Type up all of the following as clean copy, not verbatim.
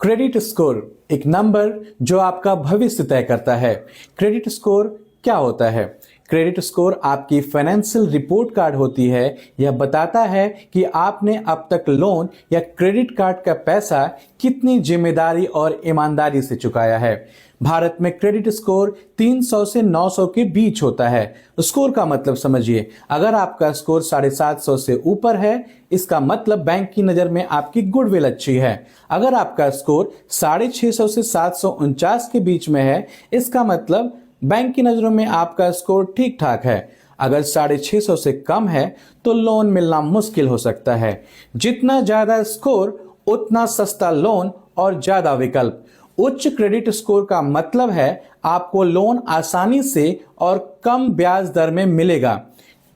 Credit score एक number जो आपका भविष्य तय करता है। क्रेडिट स्कोर क्या होता है? क्रेडिट स्कोर आपकी फाइनेंशियल रिपोर्ट कार्ड होती है। यह बताता है कि आपने अब तक लोन या क्रेडिट कार्ड का पैसा कितनी जिम्मेदारी और ईमानदारी से चुकाया है। भारत में क्रेडिट स्कोर 300 से 900 के बीच होता है। स्कोर का मतलब समझिए, अगर आपका स्कोर 750 से ऊपर है, इसका मतलब बैंक की नजर में आपकी गुडविल अच्छी है। अगर आपका स्कोर 650 से 749 के बीच में है, इसका मतलब बैंक की नजरों में आपका स्कोर ठीक ठाक है। अगर 650 से कम है तो लोन मिलना मुश्किल हो सकता है। जितना ज्यादा स्कोर उतना सस्ता लोन और ज्यादा विकल्प। उच्च क्रेडिट स्कोर का मतलब है आपको लोन आसानी से और कम ब्याज दर में मिलेगा।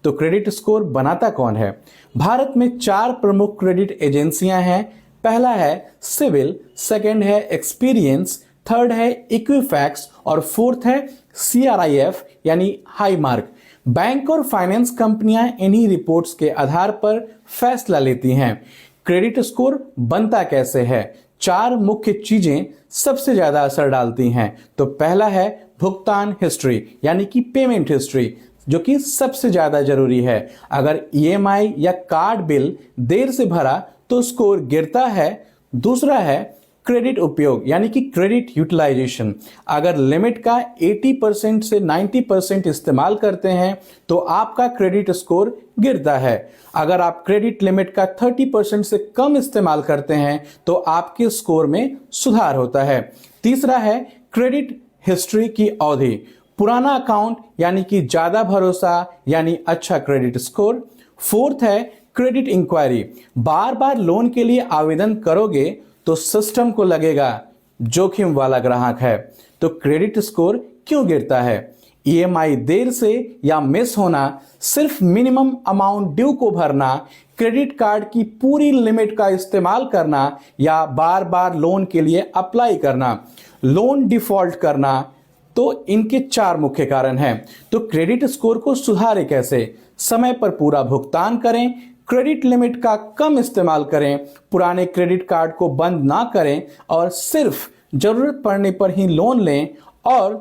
तो क्रेडिट स्कोर बनाता कौन है? भारत में 4 प्रमुख क्रेडिट एजेंसियां हैं। पहला है सिविल, सेकंड है एक्सपीरियंस, थर्ड है इक्विफैक्स और फोर्थ है CRIF यानी हाई मार्क। बैंक और फाइनेंस कंपनियां इन्हीं रिपोर्ट्स के आधार पर फैसला लेती हैं। क्रेडिट स्कोर बनता कैसे है? 4 मुख्य चीजें सबसे ज्यादा असर डालती हैं। तो पहला है भुगतान हिस्ट्री यानी कि पेमेंट हिस्ट्री, जो कि सबसे ज्यादा जरूरी है। अगर EMI या कार्ड बिल देर से भरा तो स्कोर गिरता है। दूसरा है क्रेडिट उपयोग यानी कि क्रेडिट यूटिलाइजेशन। अगर लिमिट का 80% से 90% इस्तेमाल करते हैं तो आपका क्रेडिट स्कोर गिरता है। अगर आप क्रेडिट लिमिट का 30% से कम इस्तेमाल करते हैं तो आपके स्कोर में सुधार होता है। तीसरा है क्रेडिट हिस्ट्री की अवधि। पुराना अकाउंट यानी कि ज्यादा भरोसा यानी अच्छा क्रेडिट स्कोर। फोर्थ है क्रेडिट इंक्वायरी। बार बार लोन के लिए आवेदन करोगे तो सिस्टम को लगेगा जोखिम वाला ग्राहक है। तो क्रेडिट स्कोर क्यों गिरता है? EMI देर से या मिस होना, सिर्फ मिनिमम अमाउंट ड्यू को भरना, क्रेडिट कार्ड की पूरी लिमिट का इस्तेमाल करना या बार बार लोन के लिए अप्लाई करना, लोन डिफॉल्ट करना, तो इनके 4 मुख्य कारण हैं। तो क्रेडिट स्कोर को सुधारें कैसे? समय पर पूरा भुगतान करें, क्रेडिट लिमिट का कम इस्तेमाल करें, पुराने क्रेडिट कार्ड को बंद ना करें और सिर्फ जरूरत पड़ने पर ही लोन लें और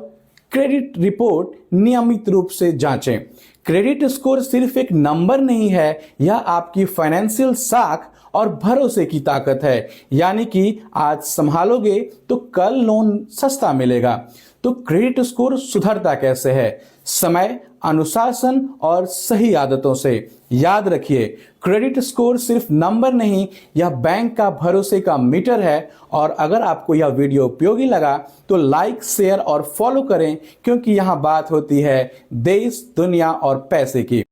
क्रेडिट रिपोर्ट नियमित रूप से जांचें। क्रेडिट स्कोर सिर्फ एक नंबर नहीं है, यह आपकी फाइनेंशियल साख और भरोसे की ताकत है। यानी कि आज संभालोगे तो कल लोन सस्ता मिलेगा। तो क्रेडिट स्कोर सुधरता कैसे है? समय, अनुशासन और सही आदतों से। याद रखिए, क्रेडिट स्कोर सिर्फ नंबर नहीं, यह बैंक का भरोसे का मीटर है। और अगर आपको यह वीडियो उपयोगी लगा तो लाइक, शेयर और फॉलो करें, क्योंकि यहां बात होती है देश, दुनिया और पैसे की।